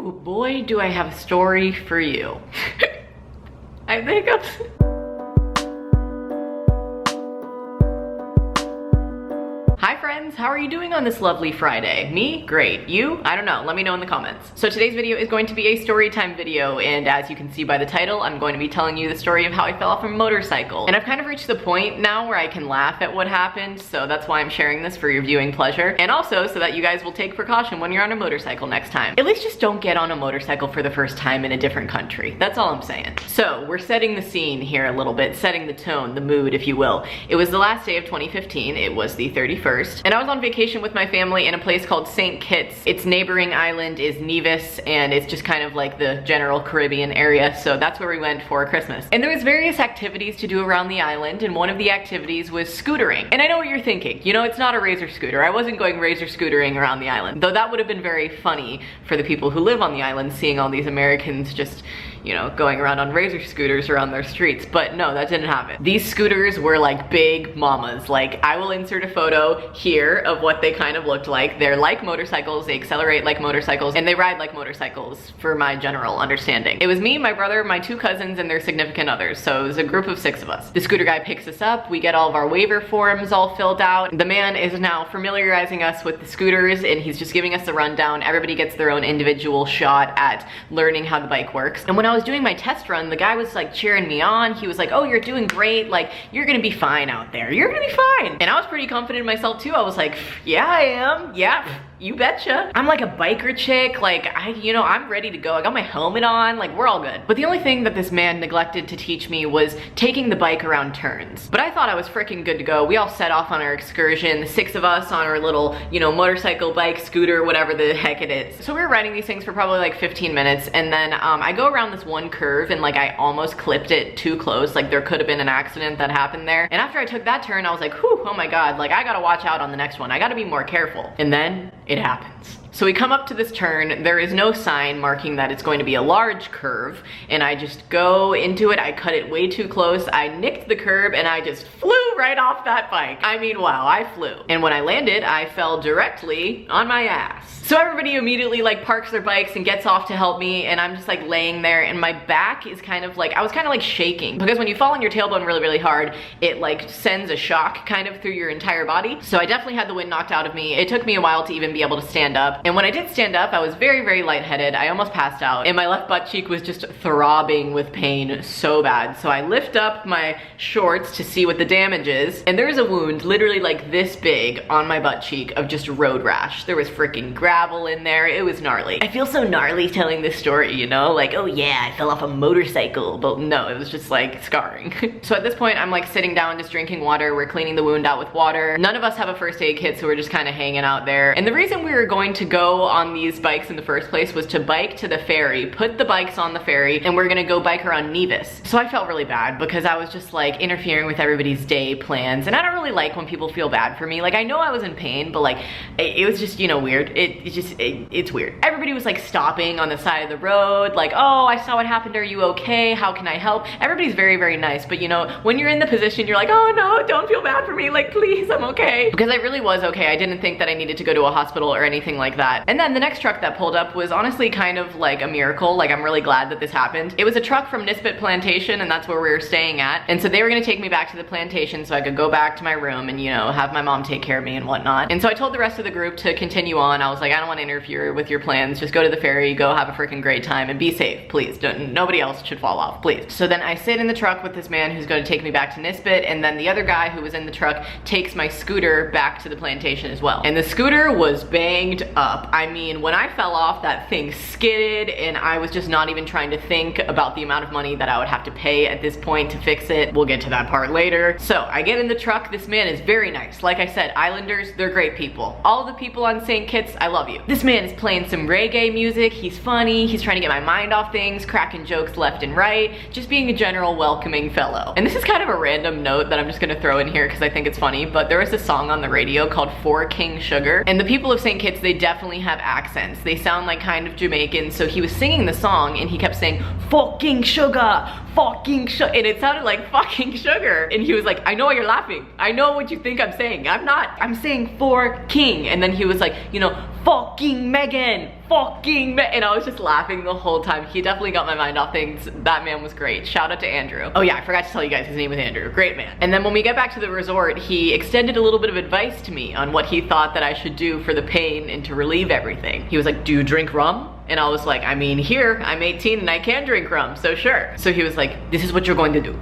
Ooh, boy, do I have a story for you. I think I'm... Hi friends, how are you doing on this lovely Friday? Me? Great. You? I don't know. Let me know in the comments. So today's video is going to be a story time video, and as you can see by the title, I'm going to be telling you the story of how I fell off a motorcycle. And I've kind of reached the point now where I can laugh at what happened, so that's why I'm sharing this for your viewing pleasure, and also so that you guys will take precaution when you're on a motorcycle next time. At least just don't get on a motorcycle for the first time in a different country. That's all I'm saying. So we're setting the scene here a little bit, setting the tone, the mood, if you will. It was the last day of 2015. It was the 31st. And I was on vacation with my family in a place called St. Kitts. Its neighboring island is Nevis, and it's just kind of like the general Caribbean area, so that's where we went for Christmas. And there was various activities to do around the island, and one of the activities was scootering. And I know what you're thinking. You know, it's not a razor scooter. I wasn't going razor scootering around the island, though that would have been very funny for the people who live on the island, seeing all these Americans just, you know, going around on razor scooters around their streets. But no, that didn't happen. These scooters were like big mamas. Like, I will insert a photo here of what they kind of looked like. They're like motorcycles, they accelerate like motorcycles, and they ride like motorcycles, for my general understanding. It was me, my brother, my two cousins, and their significant others, so it was a group of 6 of us. The scooter guy picks us up, we get all of our waiver forms all filled out. The man is now familiarizing us with the scooters, and he's just giving us the rundown. Everybody gets their own individual shot at learning how the bike works. And when I was doing my test run, the guy was like cheering me on. He was like, "Oh, you're doing great, like, you're gonna be fine out there. You're gonna be fine." And I was pretty confident in myself too. I was like, "Yeah, I am. Yeah, you betcha." I'm like a biker chick, like, I'm ready to go. I got my helmet on, like, we're all good. But the only thing that this man neglected to teach me was taking the bike around turns. But I thought I was freaking good to go. We all set off on our excursion, the 6 of us on our little, motorcycle, bike, scooter, whatever the heck it is. So we were riding these things for probably like 15 minutes, and then I go around this one curve, and like I almost clipped it too close. Like, there could have been an accident that happened there. And after I took that turn, I was like, whew, oh my God, like, I gotta watch out on the next one. I gotta be more careful. And then it happens. So we come up to this turn, there is no sign marking that it's going to be a large curve, and I just go into it. I cut it way too close, I nicked the curb, and I just flew right off that bike. I mean, wow, I flew. And when I landed, I fell directly on my ass. So everybody immediately like parks their bikes and gets off to help me, and I'm just like laying there, and my back is kind of like, I was kind of like shaking, because when you fall on your tailbone really, really hard, it like sends a shock kind of through your entire body. So I definitely had the wind knocked out of me. It took me a while to even be able to stand up. And when I did stand up, I was very, very lightheaded. I almost passed out, and my left butt cheek was just throbbing with pain so bad. So I lift up my shorts to see what the damage is, and there's a wound literally like this big on my butt cheek of just road rash. There was freaking gravel in there. It was gnarly. I feel so gnarly telling this story, like, oh yeah, I fell off a motorcycle, but no, it was just like scarring. So at this point, I'm like sitting down just drinking water. We're cleaning the wound out with water. None of us have a first aid kit, so we're just kind of hanging out there. And the reason we were going to go on these bikes in the first place was to bike to the ferry, put the bikes on the ferry, and we're gonna go bike around Nevis. So I felt really bad because I was just like interfering with everybody's day plans, and I don't really like when people feel bad for me. Like, I know I was in pain, but like it was just, weird. It's weird. Everybody was like stopping on the side of the road, like, "Oh, I saw what happened. Are you okay? How can I help?" Everybody's very, very nice, but when you're in the position, you're like, "Oh no, don't feel bad for me. Like, please, I'm okay." Because I really was okay. I didn't think that I needed to go to a hospital or anything like that. And then the next truck that pulled up was honestly kind of like a miracle. Like, I'm really glad that this happened. It was a truck from Nisbet Plantation, and that's where we were staying at. And so they were gonna take me back to the plantation so I could go back to my room and, have my mom take care of me and whatnot. And so I told the rest of the group to continue on. I was like, I don't want to interfere with your plans. Just go to the ferry, go have a freaking great time, and be safe, please. Nobody else should fall off, please. So then I sit in the truck with this man who's going to take me back to Nisbet, and then the other guy who was in the truck takes my scooter back to the plantation as well. And the scooter was banged up. I mean, when I fell off, that thing skidded, and I was just not even trying to think about the amount of money that I would have to pay at this point to fix it. We'll get to that part later. So I get in the truck. This man is very nice. Like I said, islanders, they're great people. All the people on St. Kitts, I love you. This man is playing some reggae music. He's funny. He's trying to get my mind off things, cracking jokes left and right, just being a general welcoming fellow. And this is kind of a random note that I'm just gonna throw in here because I think it's funny, but there was a song on the radio called For King Sugar, and the people of St. Kitts, they definitely have accents. They sound like kind of Jamaican, so he was singing the song and he kept saying, "Fucking sugar, fucking sugar," and it sounded like fucking sugar. And he was like, "I know why you're laughing. I know what you think I'm saying. I'm not. I'm saying for king." And then he was like, fucking Meghan, and I was just laughing the whole time. He definitely got my mind off things. That man was great. Shout out to Andrew. Oh yeah, I forgot to tell you guys his name was Andrew. Great man. And then when we get back to the resort, he extended a little bit of advice to me on what he thought that I should do for the pain and to relieve everything. He was like, do you drink rum? And I was like, I mean, here, I'm 18 and I can drink rum, so sure. So he was like, this is what you're going to do.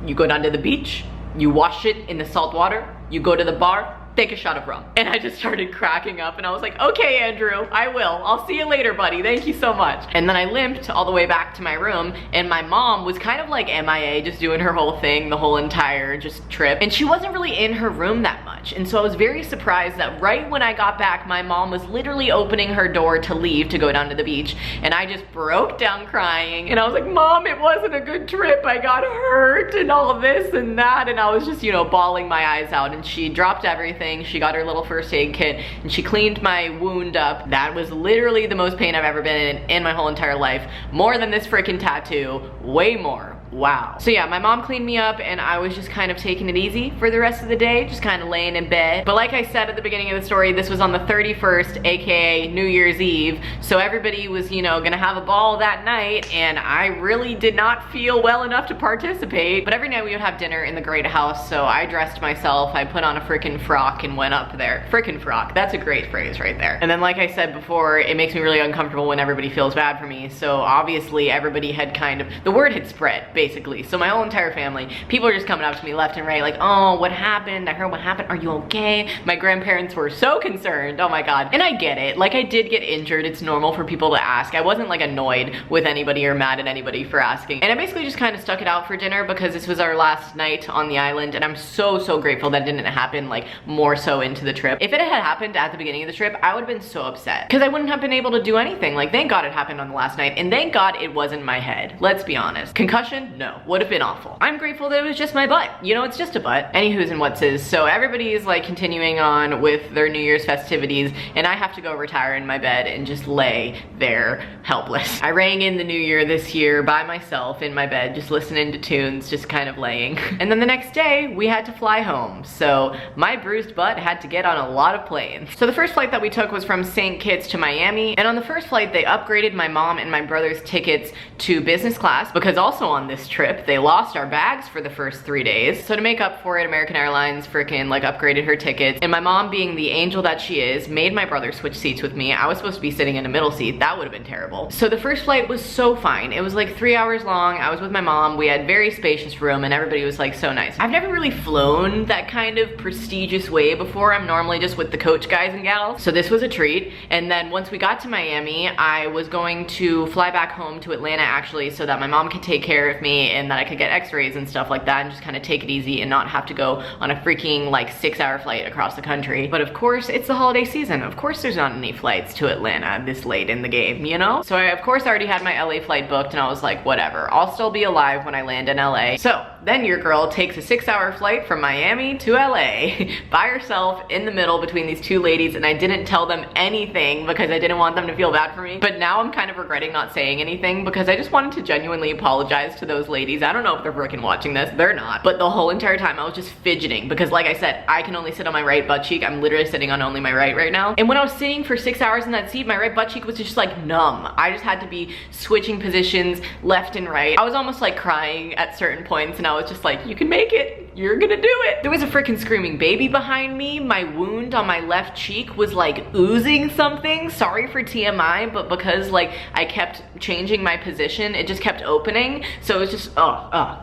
You go down to the beach, you wash it in the salt water, you go to the bar, take a shot of rum. And I just started cracking up and I was like, okay, Andrew, I will. I'll see you later, buddy. Thank you so much. And then I limped all the way back to my room and my mom was kind of like MIA, just doing her whole thing, the whole entire just trip. And she wasn't really in her room that much. And so I was very surprised that right when I got back, my mom was literally opening her door to leave to go down to the beach. And I just broke down crying. And I was like, Mom, it wasn't a good trip. I got hurt and all of this and that. And I was just, you know, bawling my eyes out. And she dropped everything. She got her little first aid kit and she cleaned my wound up. That was literally the most pain I've ever been in my whole entire life. More than this freaking tattoo, way more. Wow. So yeah, my mom cleaned me up and I was just kind of taking it easy for the rest of the day, just kind of laying in bed. But like I said at the beginning of the story, this was on the 31st, aka New Year's Eve. So everybody was, you know, gonna have a ball that night and I really did not feel well enough to participate. But every night we would have dinner in the great house, so I dressed myself, I put on a frickin' frock and went up there. Frickin' frock, that's a great phrase right there. And then like I said before, it makes me really uncomfortable when everybody feels bad for me. So obviously everybody had kind of, the word had spread, basically. So my whole entire family, people are just coming up to me left and right like, oh, what happened? I heard what happened. Are you okay? My grandparents were so concerned. Oh my God. And I get it. Like I did get injured. It's normal for people to ask. I wasn't like annoyed with anybody or mad at anybody for asking. And I basically just kind of stuck it out for dinner because this was our last night on the island. And I'm so grateful that it didn't happen like more so into the trip. If it had happened at the beginning of the trip, I would have been so upset because I wouldn't have been able to do anything. Like thank God it happened on the last night. And thank God it wasn't my head. Let's be honest. Concussion? No, would have been awful. I'm grateful that it was just my butt. You know, it's just a butt. Anywho's and what's is. So everybody is like continuing on with their New Year's festivities and I have to go retire in my bed and just lay there helpless. I rang in the new year this year by myself in my bed, just listening to tunes, just kind of laying. And then the next day we had to fly home. So my bruised butt had to get on a lot of planes. So the first flight that we took was from St. Kitts to Miami. And on the first flight, they upgraded my mom and my brother's tickets to business class because also on this trip, they lost our bags for the first 3 days. So to make up for it, American Airlines freaking like upgraded her tickets. And my mom, being the angel that she is, made my brother switch seats with me. I was supposed to be sitting in a middle seat. That would have been terrible. So the first flight was so fine. It was like 3 hours long. I was with my mom. We had very spacious room and everybody was like so nice. I've never really flown that kind of prestigious way before. I'm normally just with the coach guys and gals. So this was a treat. And then once we got to Miami, I was going to fly back home to Atlanta actually so that my mom could take care of me and that I could get x-rays and stuff like that and just kind of take it easy and not have to go on a freaking like 6-hour flight across the country. But of course, it's the holiday season. Of course there's not any flights to Atlanta this late in the game, you know? So I of course already had my LA flight booked and I was like, whatever, I'll still be alive when I land in LA. So then your girl takes a 6-hour flight from Miami to LA by herself in the middle between these two ladies and I didn't tell them anything because I didn't want them to feel bad for me. But now I'm kind of regretting not saying anything because I just wanted to genuinely apologize to those ladies. I don't know if they're freaking watching this. They're not. But the whole entire time I was just fidgeting because like I said, I can only sit on my right butt cheek. I'm literally sitting on only my right now. And when I was sitting for 6 hours in that seat, my right butt cheek was just like numb. I just had to be switching positions left and right. I was almost like crying at certain points and I was just like, you can make it. You're gonna do it. There was a freaking screaming baby behind me. My wound on my left cheek was like oozing something. Sorry for TMI, but because like I kept changing my position, it just kept opening. So it was just,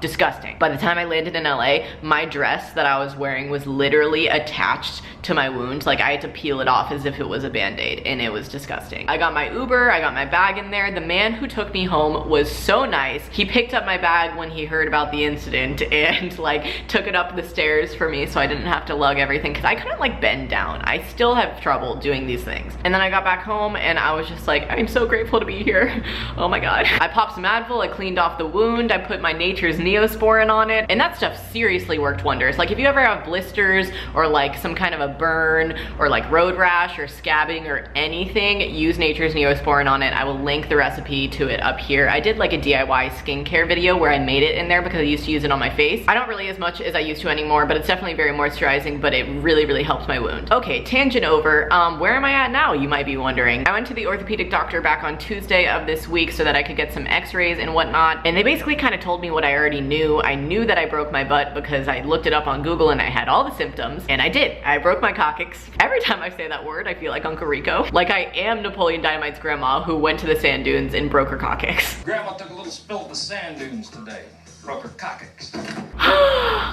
disgusting. By the time I landed in LA, my dress that I was wearing was literally attached to my wound. Like I had to peel it off as if it was a band-aid and it was disgusting. I got my Uber, I got my bag in there. The man who took me home was so nice. He picked up my bag when he heard about the incident and like took it up the stairs for me so I didn't have to lug everything because I couldn't like bend down. I still have trouble doing these things. And then I got back home and I was just like, I'm so grateful to be here. Oh my God. I popped some Advil, I cleaned off the wound, I put my Nature's Neosporin on it, and that stuff seriously worked wonders. Like if you ever have blisters or like some kind of a burn or like road rash or scabbing or anything, use Nature's Neosporin on it. I will link the recipe to it up here. I did like a DIY skincare video where I made it in there because I used to use it on my face. I don't really as much as I used to anymore, but it's definitely very moisturizing, but it really, really helps my wound. Okay, tangent over. Where am I at now, you might be wondering? I went to the orthopedic doctor back on Tuesday of this week so that I could get some x-rays and whatnot, and they basically kind of told me what I already knew. I knew that I broke my butt because I looked it up on Google and I had all the symptoms, and I did. I broke my coccyx. Every time I say that word, I feel like Uncle Rico. Like I am Napoleon Dynamite's grandma who went to the sand dunes and broke her coccyx. Grandma took a little spill at the sand dunes today. Broke her coccyx.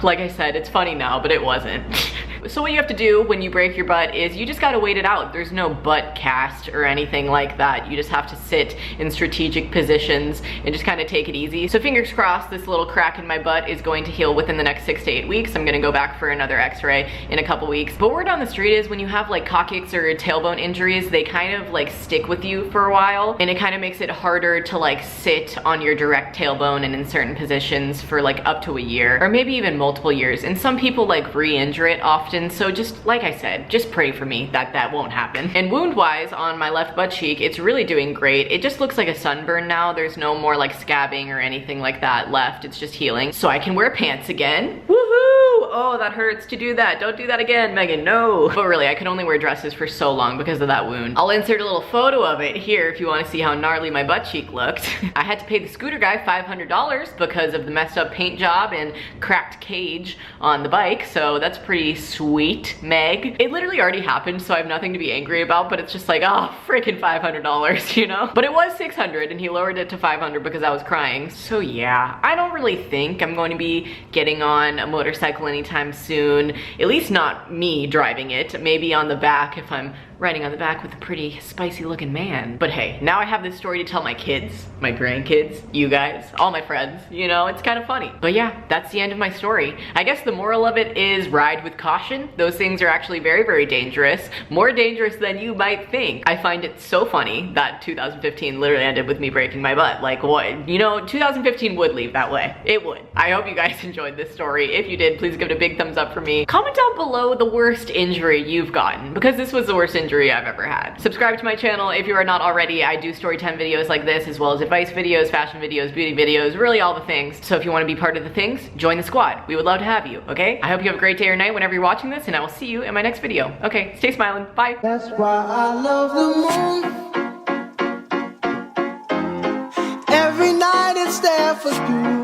Like I said, it's funny now, but it wasn't. So what you have to do when you break your butt is you just gotta wait it out. There's no butt cast or anything like that. You just have to sit in strategic positions and just kind of take it easy. So fingers crossed, this little crack in my butt is going to heal within the next 6 to 8 weeks. I'm gonna go back for another x-ray in a couple weeks. But word on the street is when you have like coccyx or tailbone injuries, they kind of like stick with you for a while, and it kind of makes it harder to like sit on your direct tailbone and in certain positions for like up to a year, or maybe even multiple years. And some people like re-injure it often. So just like I said, just pray for me that that won't happen. And wound wise on my left butt cheek, it's really doing great. It just looks like a sunburn now. There's no more like scabbing or anything like that left. It's just healing. So I can wear pants again. Woohoo! Oh, that hurts to do that. Don't do that again, Megan, no. But really, I could only wear dresses for so long because of that wound. I'll insert a little photo of it here if you want to see how gnarly my butt cheek looked. I had to pay the scooter guy $500 because of the messed up paint job and cracked cage on the bike, so that's pretty sweet, Meg. It literally already happened, so I have nothing to be angry about, but it's just like, oh, freaking $500, you know? But it was $600 and he lowered it to $500 because I was crying. So yeah, I don't really think I'm going to be getting on a motorcycle anytime soon, at least not me driving it. Maybe on the back if I'm riding on the back with a pretty spicy looking man. But hey, now I have this story to tell my kids, my grandkids, you guys, all my friends, you know, it's kind of funny. But yeah, that's the end of my story. I guess the moral of it is ride with caution. Those things are actually very, very dangerous, more dangerous than you might think. I find it so funny that 2015 literally ended with me breaking my butt. Like what, you know, 2015 would leave that way. It would. I hope you guys enjoyed this story. If you did, please give it a big thumbs up for me. Comment down below the worst injury you've gotten, because this was the worst injury I've ever had. Subscribe to my channel if you are not already. I do storytime videos like this, as well as advice videos, fashion videos, beauty videos, really all the things. So if you want to be part of the things, join the squad. We would love to have you, okay? I hope you have a great day or night whenever you're watching this, and I will see you in my next video. Okay, stay smiling. Bye. That's why I love the moon. Every night it's there for you.